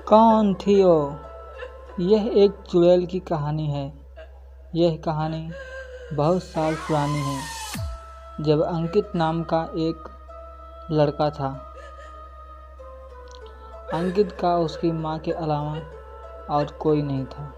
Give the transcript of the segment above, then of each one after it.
कौन थी वो? यह एक चुड़ैल की कहानी है। यह कहानी बहुत साल पुरानी है, जब अंकित नाम का एक लड़का था। अंकित का उसकी माँ के अलावा और कोई नहीं था।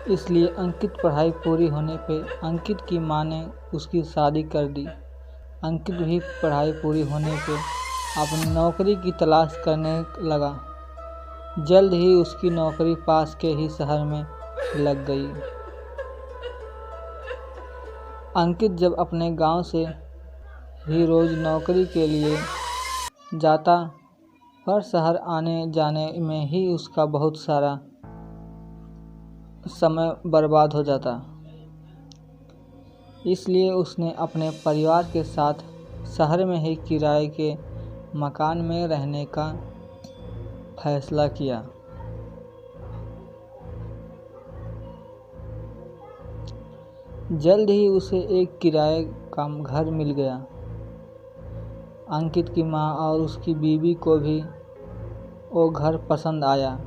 इसलिए अंकित पढ़ाई पूरी होने पे अंकित की माँ ने उसकी शादी कर दी। अंकित भी पढ़ाई पूरी होने पे अपनी नौकरी की तलाश करने लगा। जल्द ही उसकी नौकरी पास के ही शहर में लग गई। अंकित जब अपने गांव से ही रोज नौकरी के लिए जाता, पर शहर आने जाने में ही उसका बहुत सारा समय बर्बाद हो जाता। इसलिए उसने अपने परिवार के साथ शहर में ही किराए के मकान में रहने का फैसला किया। जल्द ही उसे एक किराए का घर मिल गया। अंकित की माँ और उसकी बीवी को भी वो घर पसंद आया।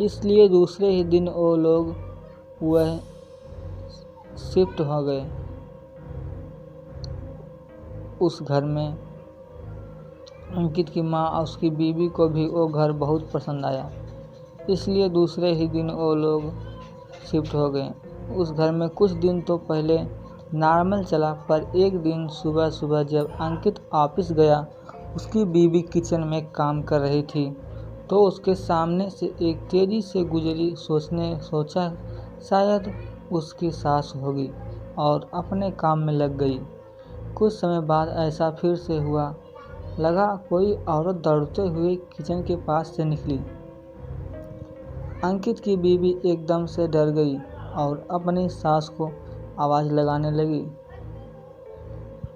इसलिए दूसरे ही दिन वो लोग वह शिफ्ट हो गए उस घर में। अंकित की माँ और उसकी बीवी को भी वो घर बहुत पसंद आया, इसलिए दूसरे ही दिन वो लोग शिफ्ट हो गए उस घर में। कुछ दिन तो पहले नॉर्मल चला, पर एक दिन सुबह सुबह जब अंकित ऑफिस गया, उसकी बीवी किचन में काम कर रही थी, तो उसके सामने से एक तेजी से गुजरी। सोचा शायद उसकी सास होगी और अपने काम में लग गई। कुछ समय बाद ऐसा फिर से हुआ। लगा कोई औरत दौड़ते हुए किचन के पास से निकली। अंकित की बीवी एकदम से डर गई और अपनी सास को आवाज़ लगाने लगी,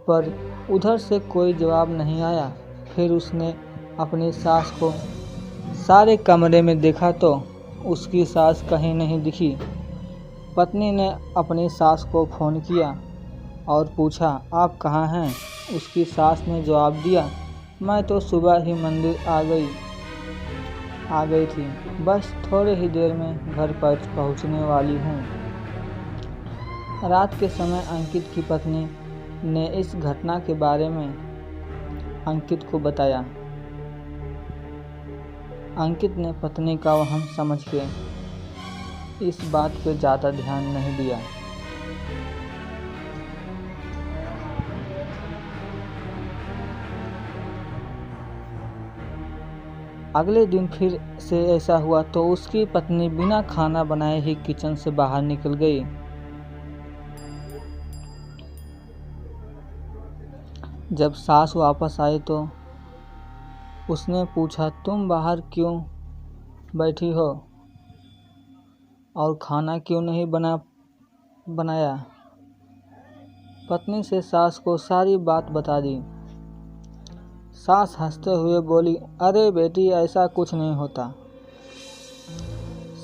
पर उधर से कोई जवाब नहीं आया। फिर उसने अपनी सास को सारे कमरे में देखा तो उसकी सास कहीं नहीं दिखी। पत्नी ने अपनी सास को फ़ोन किया और पूछा, आप कहाँ हैं? उसकी सास ने जवाब दिया, मैं तो सुबह ही मंदिर आ गई थी, बस थोड़ी ही देर में घर पर पहुंचने वाली हूँ। रात के समय अंकित की पत्नी ने इस घटना के बारे में अंकित को बताया। अंकित ने पत्नी का वहम समझ के इस बात पे ज़्यादा ध्यान नहीं दिया। अगले दिन फिर से ऐसा हुआ तो उसकी पत्नी बिना खाना बनाए ही किचन से बाहर निकल गई। जब सास वापस आई तो उसने पूछा, तुम बाहर क्यों बैठी हो और खाना क्यों नहीं बनाया? पत्नी से सास को सारी बात बता दी। सास हंसते हुए बोली, अरे बेटी, ऐसा कुछ नहीं होता,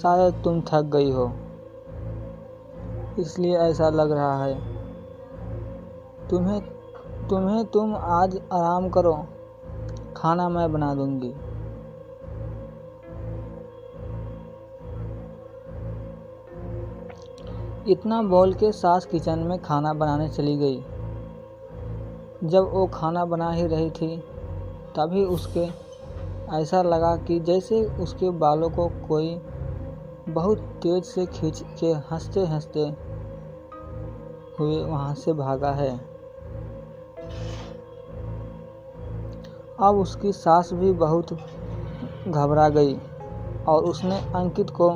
शायद तुम थक गई हो इसलिए ऐसा लग रहा है। तुम आज आराम करो, खाना मैं बना दूंगी। इतना बोल के सास किचन में खाना बनाने चली गई। जब वो खाना बना ही रही थी, तभी उसके ऐसा लगा कि जैसे उसके बालों को कोई बहुत तेज से खींच के हंसते हंसते हुए वहाँ से भागा है। अब उसकी सास भी बहुत घबरा गई और उसने अंकित को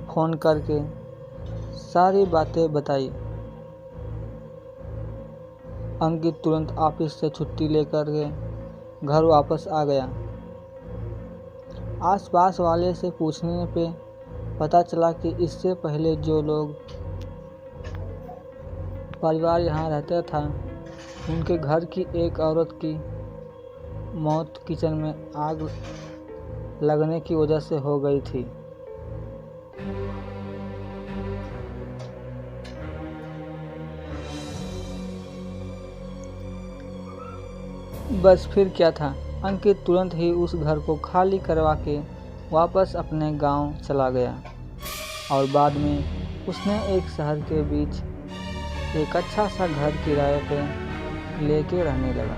फ़ोन करके सारी बातें बताई। अंकित तुरंत ऑफिस से छुट्टी लेकर के घर वापस आ गया। आसपास वाले से पूछने पे पता चला कि इससे पहले जो लोग परिवार यहाँ रहता था, उनके घर की एक औरत की मौत किचन में आग लगने की वजह से हो गई थी। बस फिर क्या था, अंकित तुरंत ही उस घर को खाली करवा के वापस अपने गांव चला गया और बाद में उसने एक शहर के बीच एक अच्छा सा घर किराए पे लेके रहने लगा।